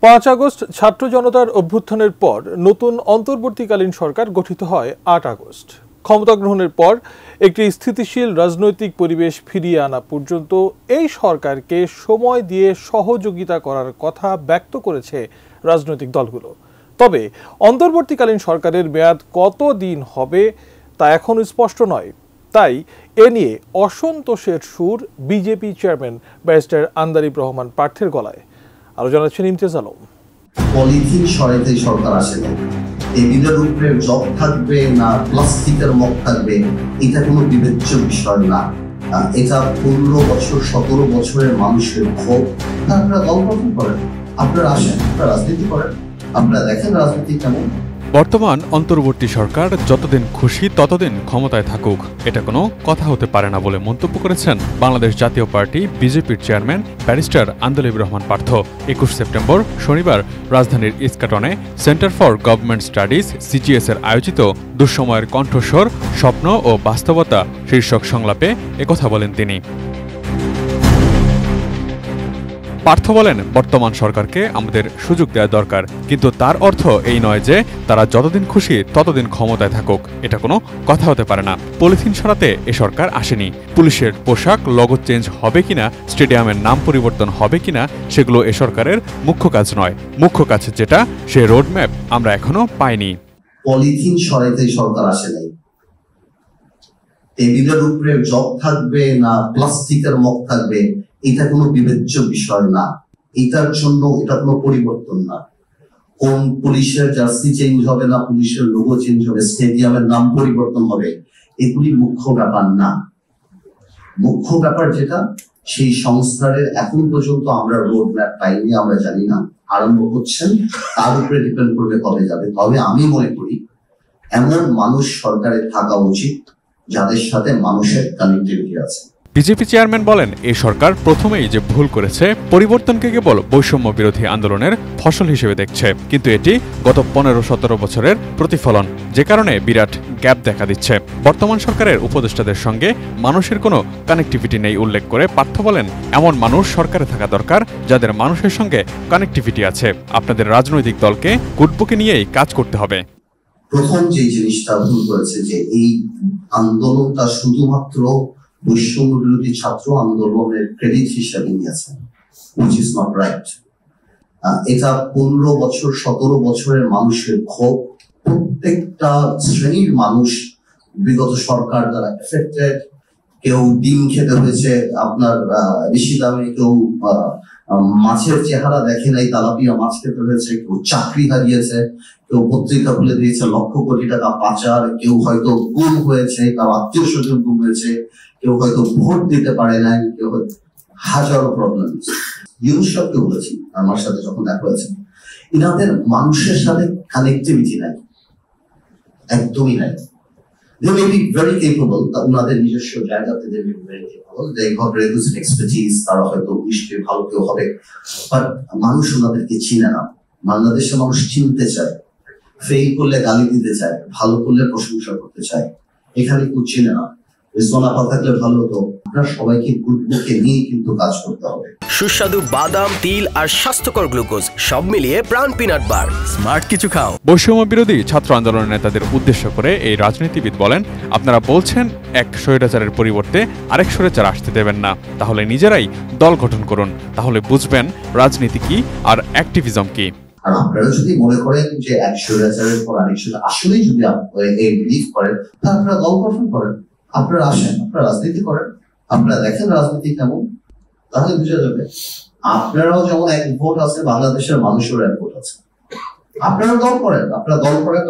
৫ August ছাত্র জনতার অভ্যুত্থানের পর নতুন অন্তর্বর্তীকালীন সরকার গঠিত হয় ৮ আগস্ট। ক্ষমতা গ্রহণের পর একটি স্থিতিশীল রাজনৈতিক পরিবেশ ফিরিয়ে আনা পর্যন্ত এই সরকারকে সময় দিয়ে সহযোগিতা করার কথা ব্যক্ত করেছে রাজনৈতিক দলগুলো। তবে অন্তর্বর্তীকালীন সরকারের মেয়াদ কতদিন হবে তা এখনো স্পষ্ট নয়। তাই এ নিয়ে অসন্তোষের সুর BJP chairman barrister Andalib Rahman পার্থের গলায়। আরো জানাচ্ছেন ইমতিয়াজ আলম। পলিথিন সরাইতে সরকার আসে না, টেবিলের উপরে জগ থাকবে না প্লাস্টিকের মগ থাকবে, এটা কোনো বিবেচ্য বিষয় না। এটা 15 বছর 17 বছরের মানুষের ক্ষোভ। আপনারা দল গঠন করেন, আপনারা আসেন, আপনারা রাজনীতি করেন, আপনারা দেখেন রাজনীতি কেমন। বর্তমান অন্তর্বর্তী সরকার যতদিন খুশি ততদিন ক্ষমতায় থাকুক, এটা কোনো কথা হতে পারে না বলে মন্তব্য করেছেন বাংলাদেশ জাতীয় পার্টি বিজেপির chairman barrister Andalib Rahman Partho. 21 September শনিবার রাজধানীর ইস্কাটনে centre for government studies CGS এর আয়োজিত দুঃসময়ের কণ্ঠস্বর, স্বপ্ন ও বাস্তবতা শীর্ষক সংলাপে একথা বলেন তিনি। পার্থ বলেন, বর্তমান সরকারকে আমাদের সুযোগ দেওয়া দরকার, কিন্তু তার অর্থ এই নয় যে তারা যতদিন খুশি ততদিন ক্ষমতায় থাকুক, এটা কোনো কথা হতে পারে না। পলিথিন সরাতে এ সরকার আসেনি। পুলিশের পোশাক, লোগো চেঞ্জ হবে কিনা, স্টেডিয়ামের নাম পরিবর্তন হবে কিনা, সেগুলো এ সরকারের মুখ্য কাজ নয়। মুখ্য কাজ যেটা, সে রোডম্যাপ আমরা এখনো পাইনি। পলিথিন সরাইতে সরকার আসে নাই, টেবিলের উপরে জগ থাকবে না প্লাস্টিকের মগ থাকবে, এটা কোনো বিবেচ্য বিষয় না। এটার জন্য এটা কোনো পরিবর্তন না। কোন পুলিশের জার্সি চেঞ্জ হবে না, পুলিশের লোগো চেঞ্জ হবে, স্টেডিয়ামের নাম পরিবর্তন হবে, এগুলি মুখ্য ব্যাপার না। মুখ্য ব্যাপার যেটা, সেই সংস্কারের এখন পর্যন্ত আমরা রোড ম্যাপ পাইনি, আমরা জানি না। আরম্ভ হচ্ছেন, তার উপরে ডিপেন্ড করবে কবে যাবে। তবে আমি মনে করি এমন মানুষ সরকারে থাকা উচিত যাদের সাথে মানুষের কানেক্টিভিটি আছে। বিজেপি চেয়ারম্যান বলেন, এই সরকার প্রথমেই যে ভুল করেছে, পরিবর্তনকে কেবল বৈষম্য বিরোধী আন্দোলনের ফসল হিসেবে দেখছে, কিন্তু এটি গত 15-17 বছরের প্রতিফলন, যে কারণে বিরাট গ্যাপ দেখা দিচ্ছে। বর্তমান সরকারের উপদেষ্টাদের সঙ্গে মানুষের কোনো কানেক্টিভিটি নেই উল্লেখ করে পার্থ বলেন, এমন মানুষ সরকারে থাকা দরকার যাদের মানুষের সঙ্গে কানেক্টিভিটি আছে। আপনাদের রাজনৈতিক দলকে কুটবুকে নিয়েই কাজ করতে হবে। প্রথম যে জিনিসটা ভুল করেছে যে এই আন্দোলনটা শুধুমাত্র বৈষম্য বিরোধী ছাত্র আন্দোলনের ক্রেডিট হিসেবে নিয়েছেন, which is not right. এটা 15 বছর 17 বছরের মানুষের ক্ষোভ। প্রত্যেকটা শ্রেণীর মানুষ বিগত সরকার দ্বারা এফেক্টেড। কেউ ডিম খেতে হয়েছে আপনার বেশি দামে, কেউ মাছের চেহারা দেখে নাই, তেলাপিয়া মাছ খেতে হয়েছে, কেউ চাকরি হারিয়েছে, কেউ পত্রিকা খুলে দিয়েছে লক্ষ কোটি টাকা পাচার, কেউ হয়তো গুম হয়েছে, তার আত্মীয় স্বজন গুম হয়েছে, কেউ হয়তো ভোট দিতে পারে নাই, কেউ হাজারো প্রবলেম। ইউনুসকে বলেছি আমার সাথে যখন দেখা হয়েছে, ইনাদের মানুষের সাথে কানেক্টিভিটি নাই, একদমই নাই। They may be very capable, ওনাদের নিজস্ব জায়গাতে they may be very capable, they have requisite expertise, তারা হয়তো নিশ্চয়ই ভালো কেউ হবে, বাট মানুষ ওনাদেরকে চিনে না। বাংলাদেশের মানুষ চিনতে চায়, ফেল করলে গালি দিতে চায়, ভালো করলে প্রশংসা করতে চায়। এখানে কেউ চিনে না। থাকলে ভালো হতো। আপনার সবাইকে গ্রুপকে নিয়ে কিন্তু কাজ করতে হবে। সুস্বাদু বাদাম, তিল আর স্বাস্থ্যকর গ্লুকোজ সব মিলিয়ে প্রাণ পিনাট বার, স্মার্ট কিছু খাও। বৈষম্য বিরোধী ছাত্র আন্দোলনের নেতাদের উদ্দেশ্য করে এই রাজনীতিবিদ বলেন, আপনারা বলছেন এক স্বৈরাচারের পরিবর্তে আরেক স্বৈরাচার আসতে দেবেন না, তাহলে নিজেরাই দল গঠন করুন, তাহলে বুঝবেন রাজনীতি কি আর অ্যাক্টিভিজম কি। আর আপনারা যদি মনে করেন যে এক স্বৈরাচারের পর আরেক স্বৈরাচার আসলেই যদি বিলিভ করেন, তাহলে আপনারা দল গঠন করেন, আপনারা আসেন, আপনারা রাজনীতি করেন, আপনারা দেখেন রাজনীতি কেমন, তাহলে বুঝা যাবে। আপনারাও যেমন এক ভোট আছে, বাংলাদেশের মানুষের এক ভোট আছে। আপনারা দল করেন,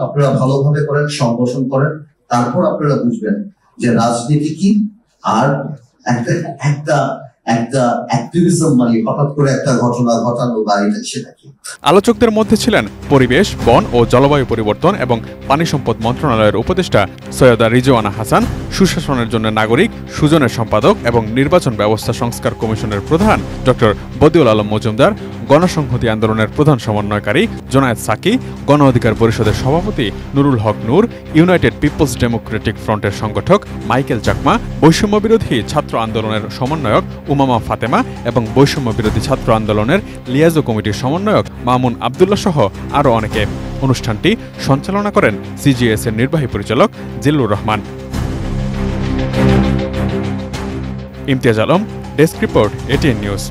আপনারা ভালোভাবে করেন, সংগঠন করেন, তারপর আপনারা বুঝবেন যে রাজনীতি কি আর একটা অ্যাক্টিভিজম, মানে হঠাৎ করে একটা ঘটনা ঘটানো বা এটা সেটা কি। আলোচকদের মধ্যে ছিলেন পরিবেশ, বন ও জলবায়ু পরিবর্তন এবং পানি সম্পদ মন্ত্রণালয়ের উপদেষ্টা সৈয়দা রিজওয়ানা হাসান, সুশাসনের জন্য নাগরিক সুজনের সম্পাদক এবং নির্বাচন ব্যবস্থা সংস্কার কমিশনের প্রধান ডক্টর বদিউল আলম মজুমদার, গণসংহতি আন্দোলনের প্রধান সমন্বয়কারী জোনায়েদ সাকি, গণ অধিকার পরিষদের সভাপতি নুরুল হক নূর, ইউনাইটেড পিপলস ডেমোক্রেটিক ফ্রন্টের সংগঠক মাইকেল চাকমা, বৈষম্য বিরোধী ছাত্র আন্দোলনের সমন্বয়ক উমামা ফাতেমা এবং বৈষম্য বিরোধী ছাত্র আন্দোলনের লিয়াজো কমিটির সমন্বয়ক মামুন আবদুল্লাহ সহ আরও অনেকে। অনুষ্ঠানটি সঞ্চালনা করেন সিজিএস এর নির্বাহী পরিচালক Zillur Rahman. Imtiaz Alam, desk report, ATN news.